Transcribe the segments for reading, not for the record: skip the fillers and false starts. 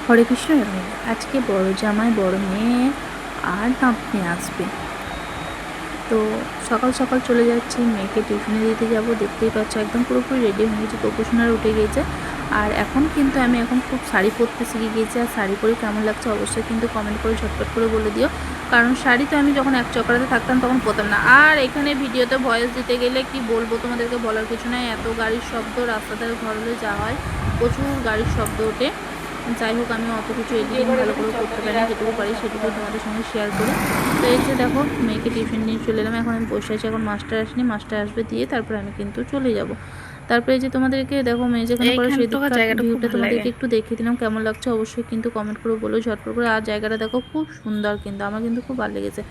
হরে কৃষ্ণ। আজকে বড় জামাই বড় মেয়ে আর নাতনি আসবে, তো সকাল সকাল চলে যাচ্ছি, মেয়েকে টিফিনে দিতে যাব। দেখতেই পাচ্ছ একদম পুরোপুরি রেডি হয়ে গেছে, গোপুসোনার উঠে গিয়েছে। আর এখন কিন্তু আমি খুব শাড়ি পরতে শিখে গিয়েছি। আর শাড়ি পরে কেমন লাগছে অবশ্যই কিন্তু কমেন্ট করে ঝটপট করে বলে দিও, কারণ শাড়ি তো আমি যখন এক চক্রাতে থাকতাম তখন পরতাম না। আর এখানে ভিডিওতে ভয়েস দিতে গেলে কি বলবো তোমাদেরকে, বলার কিছু নাই। এত গাড়ির শব্দ, রাস্তাতে ঘর হলে যাওয়া হয়, প্রচুর গাড়ির শব্দ ওঠে। যাই হোক, আমি অত কিছু এডিটিং ভালো করে করতে পারি না, যেটুকু পারি সেটুকু তোমাদের সঙ্গে শেয়ার করি। তো এই যে দেখো, মেয়েকে টিফিন নিয়ে চলে এলাম। এখন আমি বসে আছি, এখন মাস্টার আসেনি, মাস্টার আসবে দিয়ে তারপরে আমি কিন্তু চলে যাব। তারপরে এই যে তোমাদেরকে দেখো, মেয়ে যেখানে পড়ে সেই দিককার ভিউটা তোমাদেরকে একটু দেখিয়ে দিলাম। কেমন লাগছে অবশ্যই কিন্তু কমেন্ট করে বলো ঝটপট করে। আর জায়গাটা দেখো খুব সুন্দর, কিন্তু আমার কিন্তু খুব ভালো লেগেছে।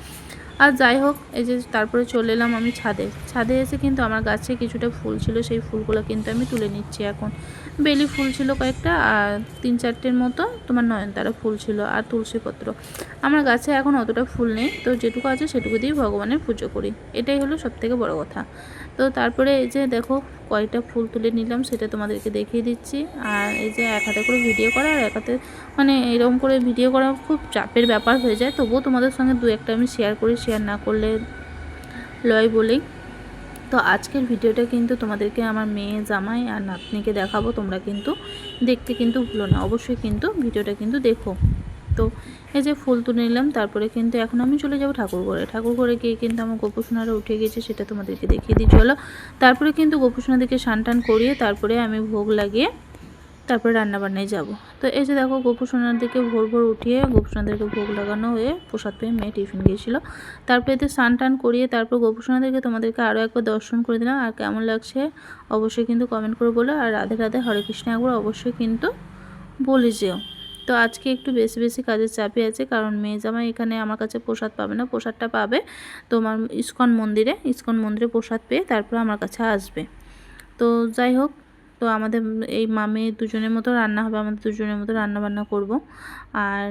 আর যাই হোক, এই যে তারপরে চলে এলাম আমি ছাদে এসে কিন্তু আমার গাছে কিছুটা ফুল ছিল, সেই ফুলগুলো কিন্তু আমি তুলে নিচ্ছি। এখন বেলি ফুল ছিল কয়েকটা, আর 3-4টের মতো তোমার নয়নতারা ফুল ছিল, আর তুলসীপত্র। আমার গাছে এখন অতটা ফুল নেই, তো যেটুকু আছে সেটুকু দিয়ে ভগবানের পুজো করি, এটাই হলো সবথেকে বড় কথা। তো তারপরে এই যে দেখো, কয়টা ফুল তুলে নিলাম সেটা তোমাদেরকে দেখিয়ে দিচ্ছি। আর এই যে এক হাতে করে ভিডিও করা, আর এক হাতে এরকম করে ভিডিও করা খুব চাপের ব্যাপার হয়ে যায়। তবুও তোমাদের সঙ্গে দু একটা আমি শেয়ার করি, শেয়ার না করলে লয় বলেই। তো আজকের ভিডিওটা কিন্তু তোমাদেরকে আমার মেয়ে, জামাই আর নাতনিকে দেখাবো। তোমরা কিন্তু দেখতে কিন্তু ভুলো না, অবশ্যই কিন্তু ভিডিওটা কিন্তু দেখো। তো এই যে ফুল তুলে নিলাম, তারপরে কিন্তু এখন আমি চলে যাব ঠাকুরঘরে গিয়ে কিন্তু আমার গোপুসোনারা উঠে গেছে, সেটা তোমাদেরকে দেখিয়ে দিই চলো। তারপরে কিন্তু গোপুসোনাদেরকে স্নান টান করিয়ে তারপরে আমি ভোগ লাগিয়ে তারপরে রান্নাবান্নায় যাব। তো এই যে দেখো, গোপুসোনাদেরকে ভোর ভোর উঠিয়ে গোপুসোনাদেরকে ভোগ লাগানো হয়ে প্রসাদ পেয়ে মেয়ে টিফিন গিয়েছিলো। তারপরে এতে স্নান টান করিয়ে তারপর গোপুসোনাদেরকে তোমাদেরকে আরও একবার দর্শন করে দিলাম। আর কেমন লাগছে অবশ্যই কিন্তু কমেন্ট করে বলো। আর রাধে রাধে, হরে কৃষ্ণ একবার অবশ্যই কিন্তু বলে যেও। তো আজকে একটু বেশি বেশি কাজের চাপে আছে, কারণ মেয়ে জামাই এখানে আমার কাছে প্রসাদ পাবে না, প্রসাদটা পাবে তোমার ইস্কন মন্দিরে প্রসাদ পেয়ে তারপর আমার কাছে আসবে। তো যাই হোক, তো আমাদের এই মামে দুজনের মতো রান্না হবে, আমাদের দুজনের মতো রান্না বান্না করব। আর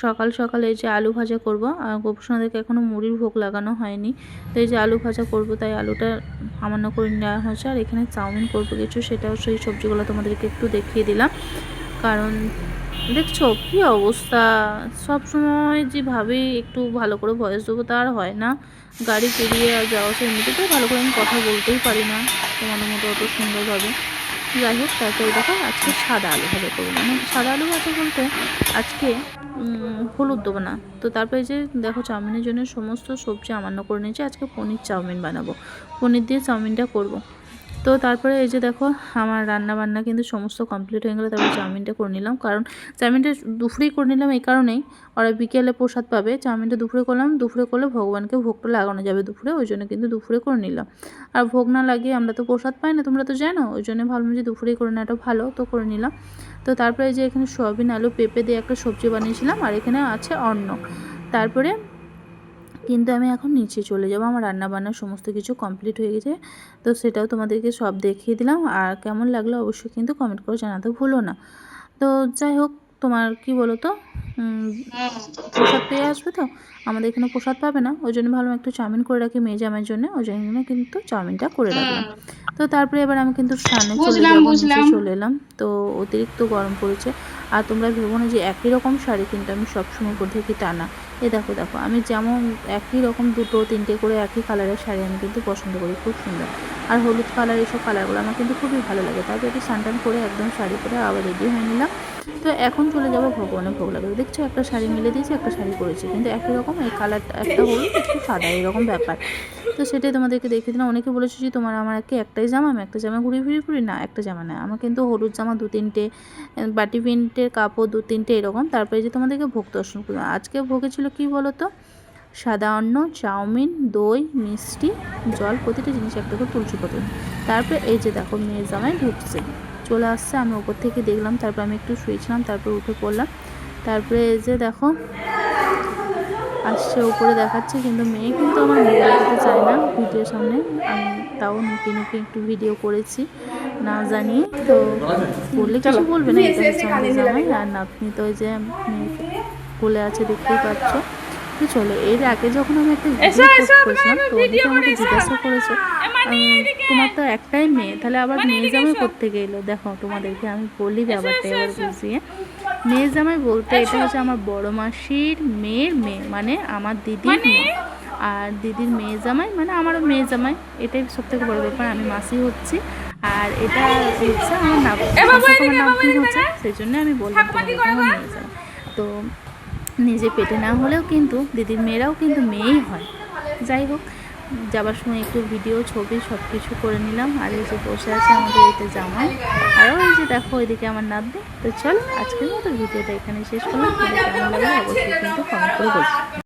সকাল সকালে এই যে আলু ভাজা করব। আর গোপুসোনাদেরকে এখনও মুড়ির ভোগ লাগানো হয়নি, তো এই যে আলু ভাজা করব, তাই আলুটা সামান্য করে নেওয়া হয়েছে। আর এখানে চাউমিন করবো কিছু, সেটাও সেই সবজিগুলো তোমাদেরকে একটু দেখিয়ে দিলাম। কারণ দেখছো কি অবস্থা, সব সময় যে ভাবি একটু ভালো করে ভয়েস দেবো তা আর হয় না। গাড়ি পেরিয়ে যাওয়া, সে এমনিতেও ভালো করে আমি কথা বলতেই পারি না তোমাদের মতো অত সুন্দরভাবে। যাই হোক, তারপরে দেখো আজকে সাদা আলু ভাজা করবো, সাদা আলু ভাজা বলতে আজকে হলুদ দেবো না। তো তারপরে যে দেখো, চাউমিনের জন্য সমস্ত সবজি আমান্য করে নিয়েছি। আজকে পনির চাউমিন বানাবো, পনির দিয়ে চাউমিনটা করব। তো তারপরে এই যে দেখো, আমার রান্না বান্না কিন্তু সমস্ত কমপ্লিট হয়ে গেলো। তারপরে চাউমিনটা করে নিলাম, কারণ চাউমিনটা দুপুরেই করে নিলাম এই কারণেই, ওরা বিকেলে প্রসাদ পাবে। চাউমিনটা দুপুরে করলাম, দুপুরে করলে ভগবানকে ভোগটা লাগানো যাবে দুপুরে, ওই জন্য কিন্তু দুপুরে করে নিলাম। আর ভোগ না লাগিয়ে আমরা তো প্রসাদ পাই না, তোমরা তো জানো, ওই জন্য ভাবলাম যে দুপুরেই করে নেওয়াটা ভালো, তো করে নিলাম। তো তারপরে যে এখানে সয়াবিন আলু পেঁপে দিয়ে একটা সবজি বানিয়েছিলাম, আর এখানে আছে অন্ন। তারপরে কিন্তু আমি এখন নিচে চলে যাব, আমার রান্না বান্না সমস্ত কিছু কমপ্লিট হয়ে গেছে। তো সেটাও তোমাদেরকে সব দেখিয়ে দিলাম। আর কেমন লাগলো অবশ্যই কিন্তু কমেন্ট করে জানাতে ভুলো না। তো যাই হোক, তোমার কি বলো তো, প্রসাদ পেয়ে আসবে তো, আমাদের এখানে প্রসাদ পাবে না, ওই জন্য ভাবলাম একটু চাউমিন করে রাখি মেয়ে জামাইয়ের জন্য, ওই জন্য কিন্তু চাউমিনটা করে রাখলাম। তো তারপরে এবার আমি কিন্তু স্নানে চলে যাব, নিচে চলে এলাম। তো অতিরিক্ত গরম পড়েছে। আর তোমরা ভেবো না যে একই রকম শাড়ি কিন্তু আমি সবসময় উপর থেকে টানা। দেখো দেখো, আমি যেমন একই রকম 2-3টে করে একই কালারের শাড়ি আমি কিন্তু পছন্দ করি, খুব সুন্দর। আর হলুদ কালার, এইসব কালারগুলো আমার কিন্তু খুবই ভালো লাগে। তারপরে একটু স্নান করে একদম শাড়ি পরে আবার রেডি হয়ে নিলাম। তো এখন চলে যাব ভগবানের ভোগ লাগাতে। দেখছো একটা শাড়ি মিলে দিয়েছি, একটা শাড়ি পরেছি, কিন্তু একই রকম, এই কালারটা একটা হলুদ একটু সাদা, এরকম ব্যাপার। তো সেটাই তোমাদেরকে দেখিয়ে দিলাম। অনেকে বলেছে যে তোমার আমার একটাই জামা, আমি একটা জামা ঘুরি না, একটা জামা না, আমার কিন্তু হলুদ জামা 2-3টে, বাটি প্রিন্টের কাপড় 2-3টে এরকম। তারপরে যে তোমাদেরকে ভোগ দর্শন করলাম। আজকে ভোগে ছিল কি বলো তো, সাদা অন্ন, চাউমিন, দই, মিষ্টি, জল, প্রতিটা জিনিস একটা করে তুলসী পাতা। তারপরে এই যে দেখো, মেয়ে জামাই ঢুকছে, চলে আসছে, আমি ওপর থেকে দেখলাম। তারপর আমি একটু শুয়েছিলাম, তারপর উঠে পড়লাম। তারপরে এই যে দেখো আসছে, উপরে দেখাচ্ছে, কিন্তু মেয়ে কিন্তু আমার মুখ দেখাতে চায় না ভিডিওর সামনে। আমি তাও নুকি একটু ভিডিও করেছি না জানিয়ে। তো বললে কিছু বলবে না, এটা হচ্ছে আমাদের জামাই। আর নাতনি তো ওই যে মেয়ে কোলে আছে, দেখতেই পাচ্ছ। তো চলো, এর আগে যখন আমি একটা ভিডিও পোস্ট করেছিলাম, তো অনেকে আমাকে জিজ্ঞাসা করেছে তোমার তো একটাই মেয়ে, তাহলে আবার মেয়ে জামাই করতে গেলো। দেখো তোমাদেরকে আমি বলি ব্যাপারটা এবার বুঝিয়ে। মেয়ে জামাই বলতে এটা হচ্ছে আমার বড় মাসির মেয়ের মেয়ে, মানে আমার দিদির মেয়ে। আর দিদির মেয়ে জামাই মানে আমারও মেয়ে জামাই, এটাই সব থেকে বড় ব্যাপার। আমি মাসি হচ্ছি, আর এটা হচ্ছে আমার নাম, আমার নাম হচ্ছে, সেই জন্য আমি বললাম তোমাদেরকে আমার মেয়ে জামাই। তো নিজে পেটে না হলেও কিন্তু দিদির মেয়েরাও কিন্তু মেয়েই হয়। যাই হোক, যাবার সময় একটু ভিডিও ছবি সব কিছু করে নিলাম। আর এই যে বসে আছে আমাদের এতে জামাই, আরও এই যে দেখো ওইদিকে আমার নাতনি। তো চল আজকের মতো ভিডিওটা এখানে শেষ করলাম। কেমন লাগলো অবশ্যই কিন্তু কমেন্ট করে বলছি।